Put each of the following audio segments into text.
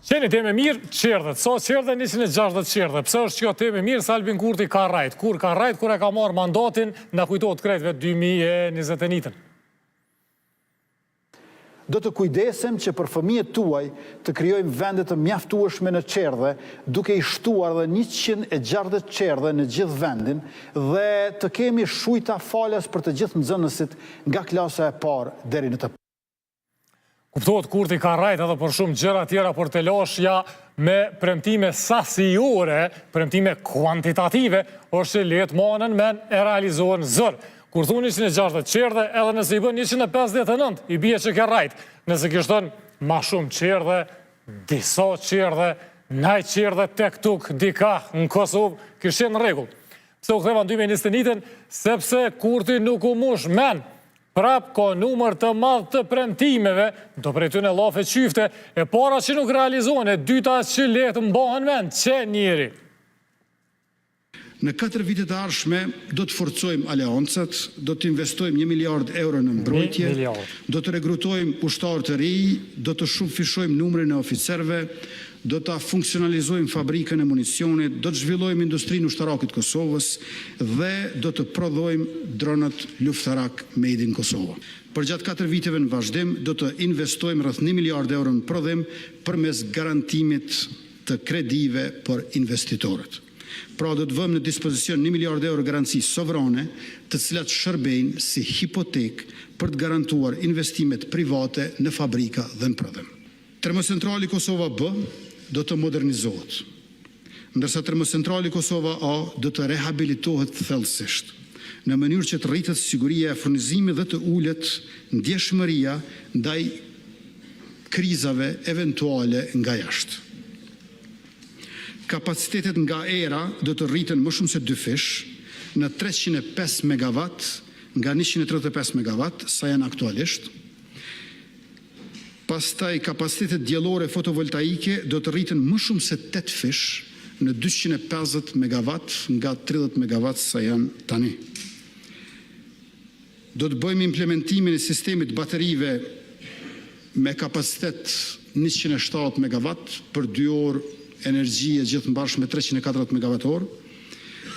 Qeni teme mirë, qerdhet. So qerdhe 160 qerdhe. Pse është kjo teme mirë, se Albin Kurti ka rajt. Kur ka rajt, kur e ka marrë mandatin, na kujtohet krejtve 2021. Do të kujdesim që për fëmijët tuaj të krijojmë vende të mjaftueshme në qerdhe, duke i shtuar dhe 160 qerdhe në gjithë vendin dhe të kemi shujta falas për të gjithë nxënësit nga klasa e parë deri në të Kuptohet Kurti ka rajt edhe për shumë gjëra tjera për të lashja me premtime sasiore, premtime kuantitative, është që letë manën men e realizohen zërë. Kur thunë 160 qerdhe, edhe nëse i bën 159, i bie që ke rajt. Nëse kishtën ma shumë qerdhe, disa qerdhe, naj qerdhe tek tuk, dika në Kosovë, kishtë në regull. Pse u ktheva në 2021, sepse Kurti nuk u mush men, prap ka numër të madh të premtimeve, do prej tyne lafe qyfte, e para që nuk realizohen, e dyta që letë mbahen men, që njeri. Në 4 vitet e ardhshme do të forcojmë aleancat, do të investojmë 1 miliard euro në mbrojtje, do të rekrutojmë ushtarë të rinj, do të shumëfishojmë numrin e oficerëve, do të funksionalizojmë fabrikën e municionit, do të zhvillojmë industrinë ushtarake të Kosovës dhe do të prodhojmë dronët luftarak made in Kosova. Përgjatë 4 viteve në vazhdim do të investojmë rreth 1 miliard euro në prodhim përmes garantimit të kredive për investitorët. Pra do të vëmë në dispozicion 1 miliard euro garanci sovrane, të cilat shërbejnë si hipotek për të garantuar investimet private në fabrika dhe në prodhim. Termocentrali Kosova B do të modernizohet, ndërsa termocentrali Kosova A do të rehabilitohet thellësisht, në mënyrë që të rritet siguria e furnizimit dhe të ulet ndjeshmëria ndaj krizave eventuale nga jashtë. Kapacitetet nga era do të rriten më shumë se 2 fish në 305 MW nga 135 MW sa janë aktualisht. Pastaj kapacitetet diellore fotovoltaike do të rriten më shumë se 8 fish në 250 MW nga 30 MW sa janë tani. Do të bëjmë implementimin e sistemit baterive me kapacitet 107 MW për 2 orë energjie gjithë mbarshme 340 MWh,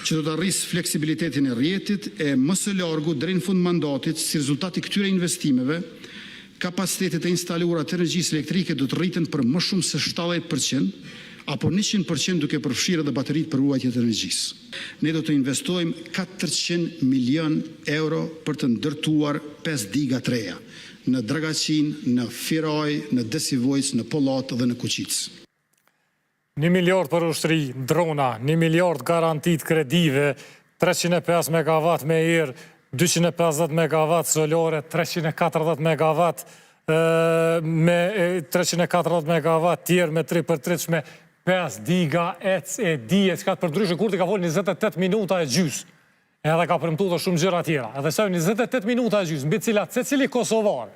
që do të arrisë fleksibilitetin e rrjetit e më së largu deri në fund mandatit, si rezultati këtyre investimeve, kapacitetet e instaluara të energjisë elektrike do të rriten për më shumë se 70%, apo 100% duke përfshirë edhe bateritë për ruajtje të energjisë. Ne do të investojmë 400 milion euro për të ndërtuar 5 diga të reja, në Dragaqin, në Firaj, në Desivojës, në Pollat dhe në Kuqic. 1 miliard për ushtri, drona, 1 miliard garantit kredive, 305 MW me erë, 250 MW solare, 340 MW me 340 MW tjerë me 3x3 me 5 diga e dije, që ka të përdryshë Kurti ka folë 28 minuta e gjys, edhe ka përmtu dhe shumë gjëra tjera, edhe se 28 minuta e gjys, mbi cilat se cili Kosovar,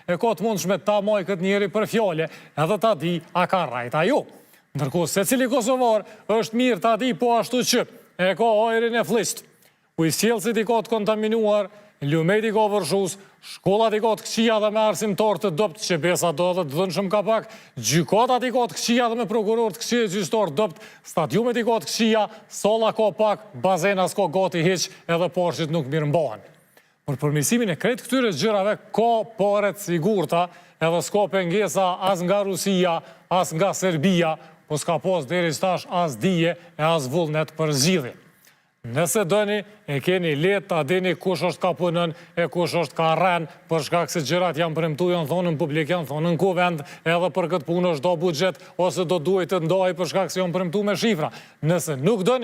e ka të mundshme ta maj këtë njeri për fjale, edhe ta di a ka rajt ajo. Ndërkohë se cili Kosovar është mirë ta di po ashtu që e ka ajrin e flisht, ujësjelësit i ka të kontaminuar, lumet i ka vërshus, shkollat i ka të këqia dhe me arsimtar të dopt, që besa do dhe të dhënë shumë ka pak, gjykatat i ka të këqia dhe me prokuror të këqia gjystar dopt, stadiumet i ka të këqia, salla ka pak, bazena s'ka gati hiq, edhe porshit nuk mirë mbahen. Për përmirësimin e krejt këtyre gjërave ka paret sigurta, edhe s'ka pengesa as nga Rusia, as nga Serbia, po s'ka pas deri stash as dije e as vullnet për zgjidhje. Nëse dëni, e keni letë ta dini kush është ka punën e kush është ka rren, për shkak se gjërat janë premtu, janë thonë në publik, janë thonë në kuvend, edhe për këtë punë është do buxhet, ose do duhet të ndaj për shkak se janë premtu me shifra. Nëse nuk dëni